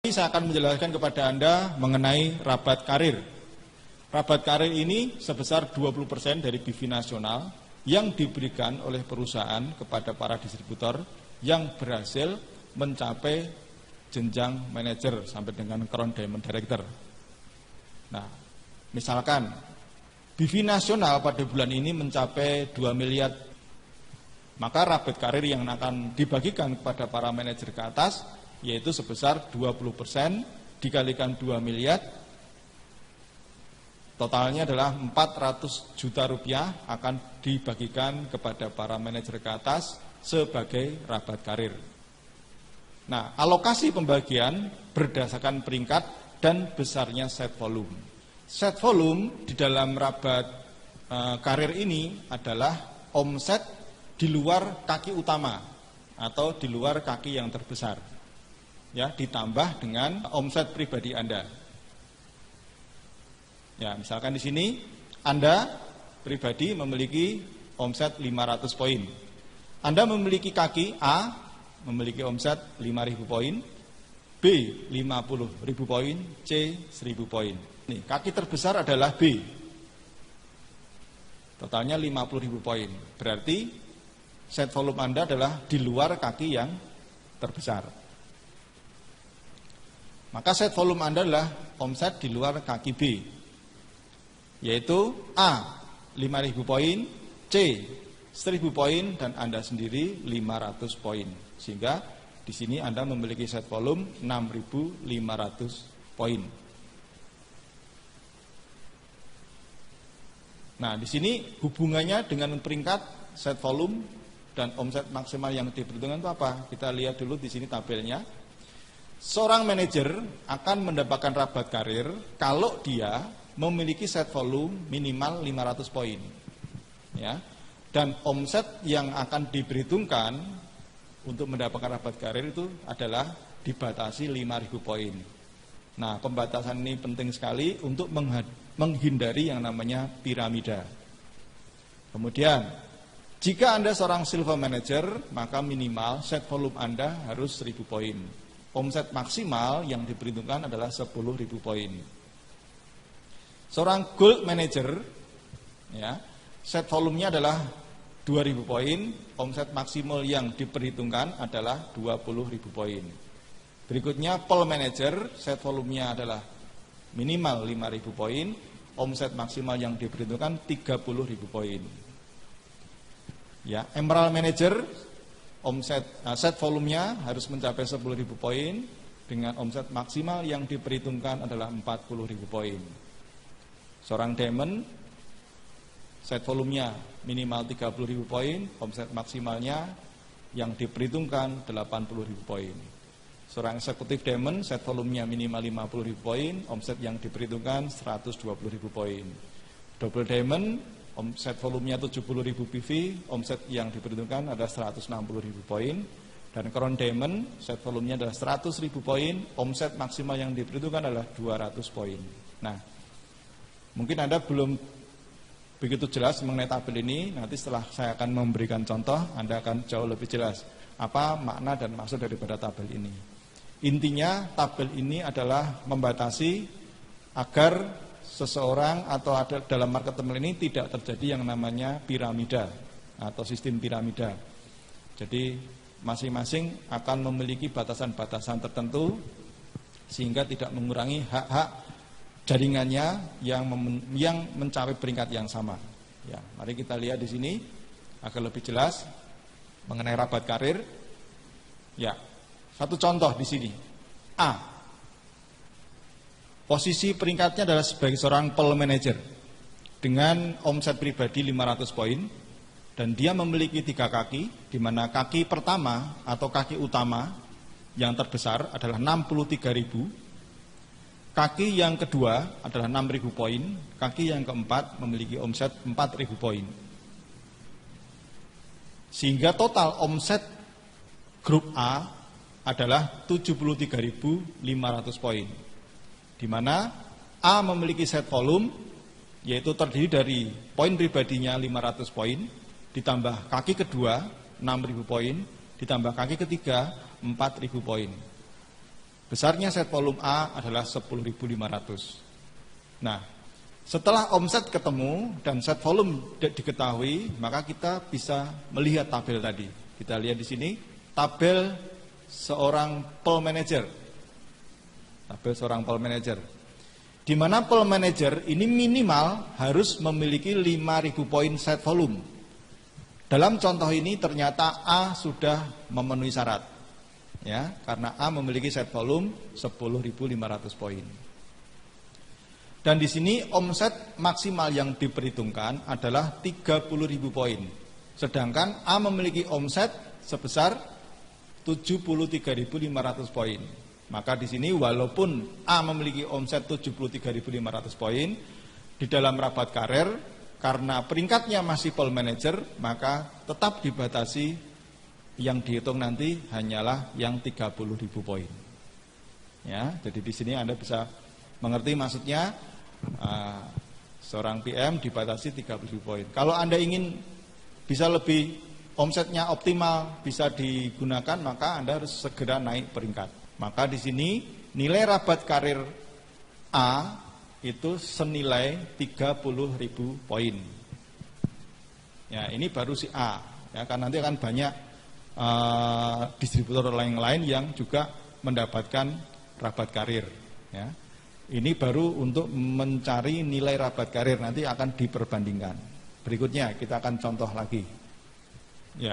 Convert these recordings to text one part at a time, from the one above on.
Saya akan menjelaskan kepada Anda mengenai rabat karir. Rabat karir ini sebesar 20% dari BIFI nasional yang diberikan oleh perusahaan kepada para distributor yang berhasil mencapai jenjang manajer sampai dengan Crown Diamond Director. Nah, misalkan BIFI nasional pada bulan ini mencapai 2 miliar, maka rabat karir yang akan dibagikan kepada para manajer ke atas yaitu sebesar 20% dikalikan 2 miliar, totalnya adalah 400 juta rupiah akan dibagikan kepada para manajer ke atas sebagai rabat karir. Nah, alokasi pembagian berdasarkan peringkat dan besarnya set volume. Set volume di dalam rabat karir ini adalah omset di luar kaki utama atau di luar kaki yang terbesar. Ya, ditambah dengan omset pribadi Anda. Ya, misalkan di sini Anda pribadi memiliki omset 500 poin. Anda memiliki kaki A memiliki omset 5.000 poin, B 50.000 poin, C 1.000 poin. Nih, kaki terbesar adalah B. Totalnya 50.000 poin. Berarti set volume Anda adalah di luar kaki yang terbesar. Maka set volume Anda adalah omset di luar kaki B, yaitu A 5.000 poin, C 1.000 poin, dan Anda sendiri 500 poin. Sehingga di sini Anda memiliki set volume 6.500 poin. Nah, di sini hubungannya dengan peringkat set volume dan omset maksimal yang diperhitungkan itu apa? Kita lihat dulu di sini tabelnya. Seorang manajer akan mendapatkan rabat karir kalau dia memiliki set volume minimal 500 poin. Ya. Dan omset yang akan diperhitungkan untuk mendapatkan rabat karir itu adalah dibatasi 5.000 poin. Nah, pembatasan ini penting sekali untuk menghindari yang namanya piramida. Kemudian, jika Anda seorang silver manager, maka minimal set volume Anda harus 1.000 poin. Omset maksimal yang diperhitungkan adalah 10.000 poin. Seorang gold manager, ya, set volumenya adalah 2.000 poin, omset maksimal yang diperhitungkan adalah 20.000 poin. Berikutnya pearl manager, set volumenya adalah minimal 5.000 poin, omset maksimal yang diperhitungkan 30.000 poin. Ya, emerald manager, set volumenya harus mencapai 10.000 poin dengan omset maksimal yang diperhitungkan adalah 40.000 poin. Seorang diamond, set volumenya minimal 30.000 poin, omset maksimalnya yang diperhitungkan 80.000 poin. Seorang eksekutif diamond, set volumenya minimal 50.000 poin, omset yang diperhitungkan 120.000 poin. Double diamond, omset volumenya 70.000 PV, omset yang diperhitungkan adalah 160.000 poin. Dan Crown Diamond, set volumenya adalah 100.000 poin, omset maksimal yang diperhitungkan adalah 200 poin. Nah, mungkin Anda belum begitu jelas mengenai tabel ini, nanti setelah saya akan memberikan contoh, Anda akan jauh lebih jelas apa makna dan maksud daripada tabel ini. Intinya, tabel ini adalah membatasi agar seseorang atau ada dalam market ini tidak terjadi yang namanya piramida atau sistem piramida. Jadi masing-masing akan memiliki batasan-batasan tertentu sehingga tidak mengurangi hak-hak jaringannya yang mencapai peringkat yang sama. Ya, mari kita lihat di sini agar lebih jelas mengenai rabat karir. Ya, satu contoh di sini. A. Posisi peringkatnya adalah sebagai seorang pearl manager dengan omset pribadi 500 poin dan dia memiliki 3 kaki, di mana kaki pertama atau kaki utama yang terbesar adalah 63.000, kaki yang kedua adalah 6.000 poin, kaki yang keempat memiliki omset 4.000 poin. Sehingga total omset grup A adalah 73.500 poin. Di mana A memiliki set volume yaitu terdiri dari poin pribadinya 500 poin ditambah kaki kedua 6.000 poin ditambah kaki ketiga 4.000 poin. Besarnya set volume A adalah 10.500. Nah, setelah omset ketemu dan set volume diketahui, maka kita bisa melihat tabel tadi. Kita lihat di sini tabel seorang pool manager. Tabel seorang pool manager. Di mana pool manager ini minimal harus memiliki 5.000 poin set volume. Dalam contoh ini ternyata A sudah memenuhi syarat. Ya, karena A memiliki set volume 10.500 poin. Dan di sini omset maksimal yang diperhitungkan adalah 30.000 poin. Sedangkan A memiliki omset sebesar 73.500 poin. Maka di sini walaupun A memiliki omset 73.500 poin, di dalam rapat karir karena peringkatnya masih pool manager, maka tetap dibatasi yang dihitung nanti hanyalah yang 30.000 poin. Ya, jadi di sini Anda bisa mengerti maksudnya seorang PM dibatasi 30.000 poin. Kalau Anda ingin bisa lebih omsetnya optimal, bisa digunakan, maka Anda harus segera naik peringkat. Maka di sini nilai rabat karir A itu senilai 30.000 poin. Ya, ini baru si A. Ya, kan nanti akan banyak distributor lain-lain yang juga mendapatkan rabat karir. Ya. Ini baru untuk mencari nilai rabat karir, nanti akan diperbandingkan. Berikutnya kita akan contoh lagi. Ya.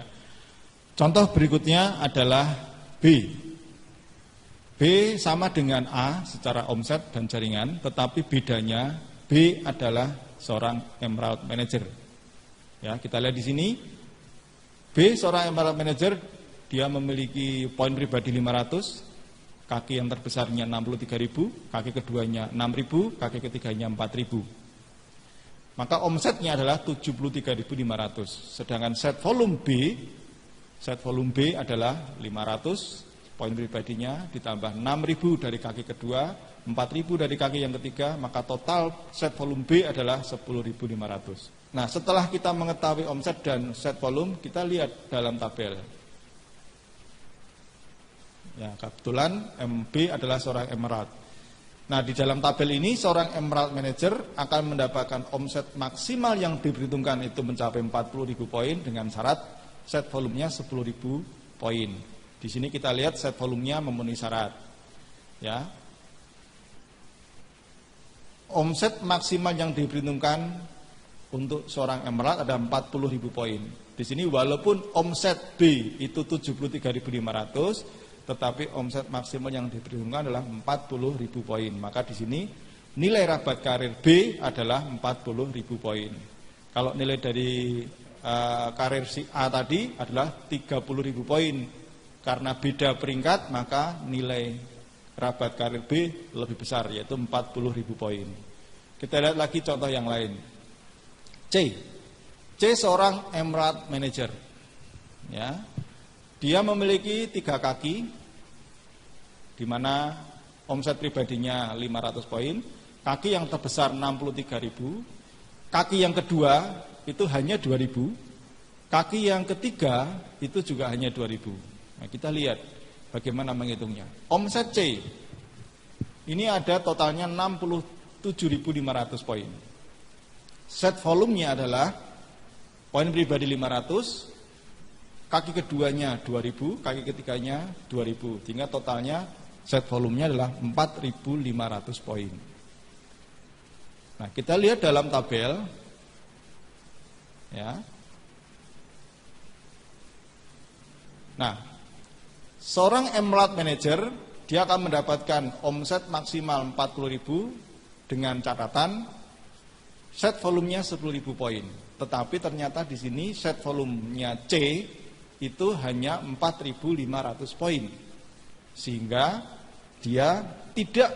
Contoh berikutnya adalah B. B sama dengan A secara omset dan jaringan, tetapi bedanya B adalah seorang emerald manager. Ya, kita lihat di sini. B seorang emerald manager, dia memiliki poin pribadi 500, kaki yang terbesarnya 63.000, kaki keduanya 6.000, kaki ketiganya 4.000. Maka omsetnya adalah 73.500. Sedangkan set volume B adalah 500, poin pribadinya ditambah 6.000 dari kaki kedua, 4.000 dari kaki yang ketiga, maka total set volume B adalah 10.500. Nah, setelah kita mengetahui omset dan set volume, kita lihat dalam tabel. Ya, kebetulan MB adalah seorang emerald. Nah, di dalam tabel ini seorang emerald manager akan mendapatkan omset maksimal yang diperhitungkan itu mencapai 40.000 poin dengan syarat set volumenya 10.000 poin. Di sini kita lihat set volumenya memenuhi syarat. Ya. Omset maksimal yang diperhitungkan untuk seorang emerald ada 40.000 poin. Di sini walaupun omset B itu 73.500, tetapi omset maksimal yang diperhitungkan adalah 40.000 poin. Maka di sini nilai rabat karir B adalah 40.000 poin. Kalau nilai dari karir si A tadi adalah 30.000 poin. Karena beda peringkat, maka nilai rabat karir B lebih besar, yaitu 40.000 poin. Kita lihat lagi contoh yang lain. C seorang emerald manager. Ya. Dia memiliki 3 kaki, di mana omset pribadinya 500 poin, kaki yang terbesar 63.000, kaki yang kedua itu hanya 2.000, kaki yang ketiga itu juga hanya 2.000. Nah, kita lihat bagaimana menghitungnya. Omset C ini ada totalnya 67.500 poin. Set volumenya adalah poin pribadi 500, kaki keduanya 2000, kaki ketiganya 2000, sehingga totalnya set volumenya adalah 4500 poin. Nah, kita lihat dalam tabel, ya. Nah, seorang emerald manager dia akan mendapatkan omset maksimal 40.000 dengan catatan set volumenya 10.000 poin. Tetapi ternyata di sini set volumenya C itu hanya 4.500 poin. Sehingga dia tidak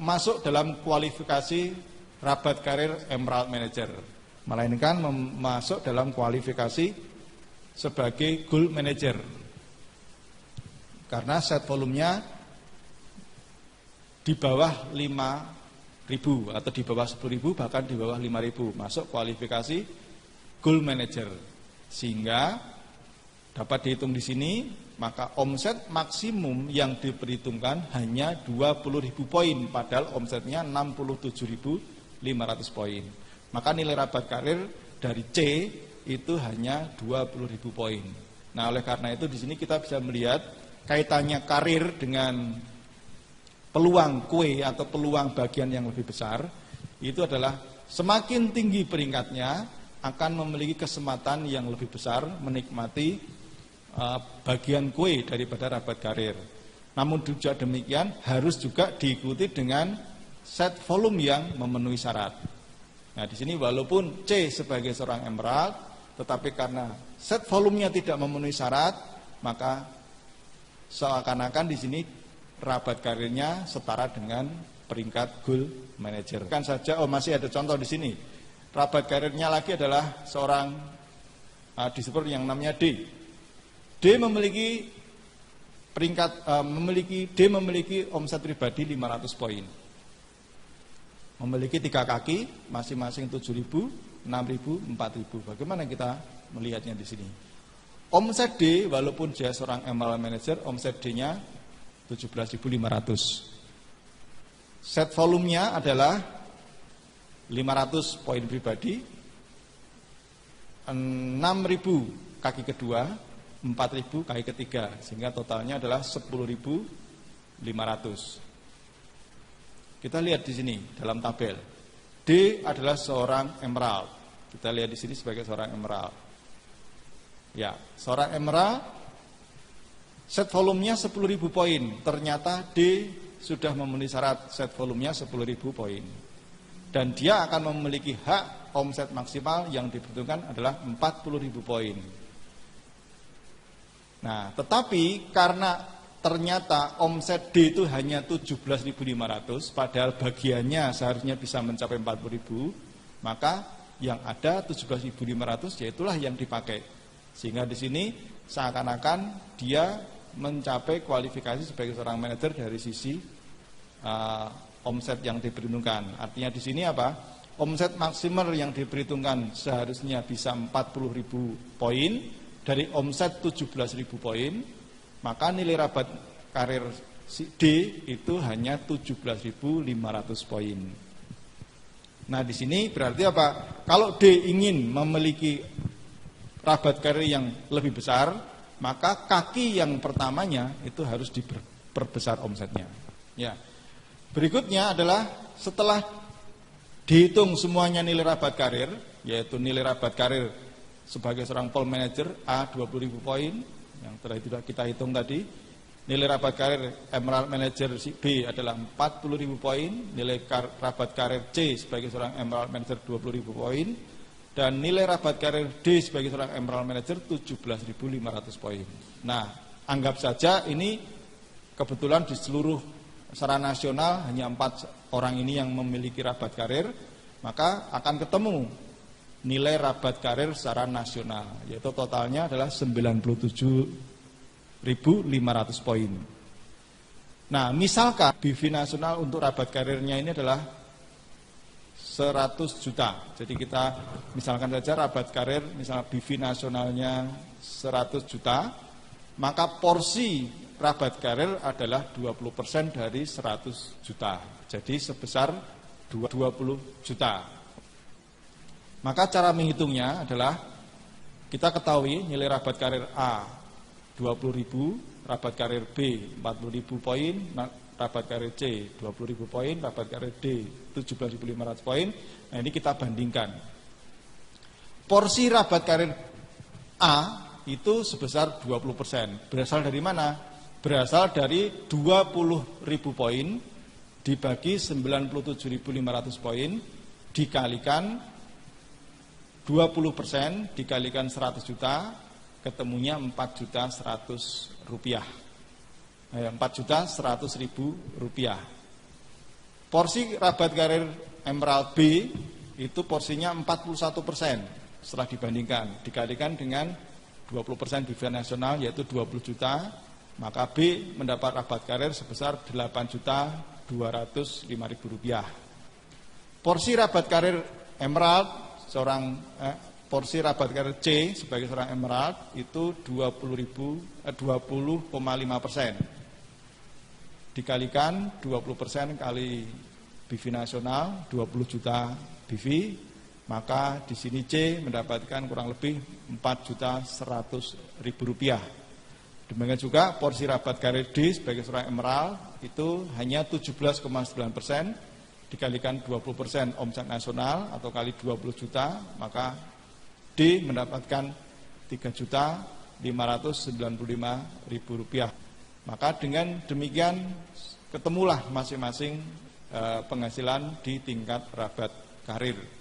masuk dalam kualifikasi rabat karir emerald manager, melainkan masuk dalam kualifikasi sebagai gold manager. Karena set volumenya di bawah 5.000 atau di bawah 10.000, bahkan di bawah 5.000, masuk kualifikasi gold manager. Sehingga dapat dihitung di sini, maka omset maksimum yang diperhitungkan hanya 20.000 poin, padahal omsetnya 67.500 poin. Maka nilai rabat karir dari C itu hanya 20.000 poin. Nah, oleh karena itu di sini kita bisa melihat kaitannya karir dengan peluang kue atau peluang bagian yang lebih besar, itu adalah semakin tinggi peringkatnya akan memiliki kesempatan yang lebih besar menikmati bagian kue daripada rabat karir. Namun juga demikian harus juga diikuti dengan set volume yang memenuhi syarat. Nah, di sini walaupun C sebagai seorang emerald, tetapi karena set volumenya tidak memenuhi syarat, maka seakan-akan di sini rabat karirnya setara dengan peringkat gold manager. Kan saja, masih ada contoh di sini. Rabat karirnya lagi adalah seorang disebut yang namanya D. D memiliki memiliki omset pribadi 500 poin. Memiliki 3 kaki, masing-masing 7.000, 6.000, 4.000. Bagaimana kita melihatnya di sini? Omset D, walaupun dia seorang emerald manager, omset D-nya 17.500. Set volumenya adalah 500 poin pribadi, 6.000 kaki kedua, 4.000 kaki ketiga, sehingga totalnya adalah 10.500. Kita lihat di sini dalam tabel. D adalah seorang emerald. Kita lihat di sini sebagai seorang emerald. Ya, seorang emerald set volumenya 10.000 poin. Ternyata D sudah memenuhi syarat set volumenya 10.000 poin. Dan dia akan memiliki hak omset maksimal yang dibutuhkan adalah 40.000 poin. Nah, tetapi karena ternyata omset D itu hanya 17.500, padahal bagiannya seharusnya bisa mencapai 40.000, maka yang ada 17.500 yaitulah yang dipakai. Sehingga di sini seakan-akan dia mencapai kualifikasi sebagai seorang manajer dari sisi omset yang diperhitungkan. Artinya di sini apa? Omset maksimal yang diperhitungkan seharusnya bisa 40.000 poin. Dari omset 17.000 poin, maka nilai rabat karir D itu hanya 17.500 poin. Nah, di sini berarti apa? Kalau D ingin memiliki rabat karir yang lebih besar, maka kaki yang pertamanya itu harus diperbesar omsetnya. Ya. Berikutnya adalah setelah dihitung semuanya nilai rabat karir, yaitu nilai rabat karir sebagai seorang pole manager A 20.000 poin yang telah kita hitung tadi, nilai rabat karir emerald manager B adalah 40.000 poin, nilai rabat karir C sebagai seorang emerald manager 20.000 poin, dan nilai rabat karir D sebagai seorang emerald manager 17.500 poin. Nah, anggap saja ini kebetulan di seluruh secara nasional hanya 4 orang ini yang memiliki rabat karir, maka akan ketemu nilai rabat karir secara nasional, yaitu totalnya adalah 97.500 poin. Nah, misalkan BV nasional untuk rabat karirnya ini adalah 100 juta. Jadi kita misalkan saja rabat karir, misalnya BV nasionalnya 100 juta, maka porsi rabat karir adalah 20% dari 100 juta. Jadi sebesar 20 juta. Maka cara menghitungnya adalah kita ketahui nilai rabat karir A 20.000, rabat karir B 40.000 poin, rabat karir C 20.000 poin, rabat karir D 17.500 poin. Nah, ini kita bandingkan. Porsi rabat karir A itu sebesar 20%. Berasal dari mana? Berasal dari 20.000 poin dibagi 97.500 poin dikalikan 20% dikalikan 100 juta, ketemunya 4.100.000 rupiah. 4.100.000 rupiah. Porsi rabat karir emerald B itu porsinya 41%. Setelah dibandingkan, dikalikan dengan 20% BV nasional yaitu 20 juta, maka B mendapat rabat karir sebesar 8.205.000 rupiah. Porsi rabat karir emerald seorang porsi rabat karir C sebagai seorang emerald itu 20,5%. Dikalikan 20% kali BV nasional 20 juta BV, maka di sini C mendapatkan kurang lebih 4.100.000 rupiah. Demikian juga porsi rabat karir D sebagai seorang emerald itu hanya 17,9%, dikalikan 20% omset nasional atau kali 20 juta, maka D mendapatkan 3.595.000 rupiah. Maka dengan demikian ketemulah masing-masing penghasilan di tingkat rabat karir.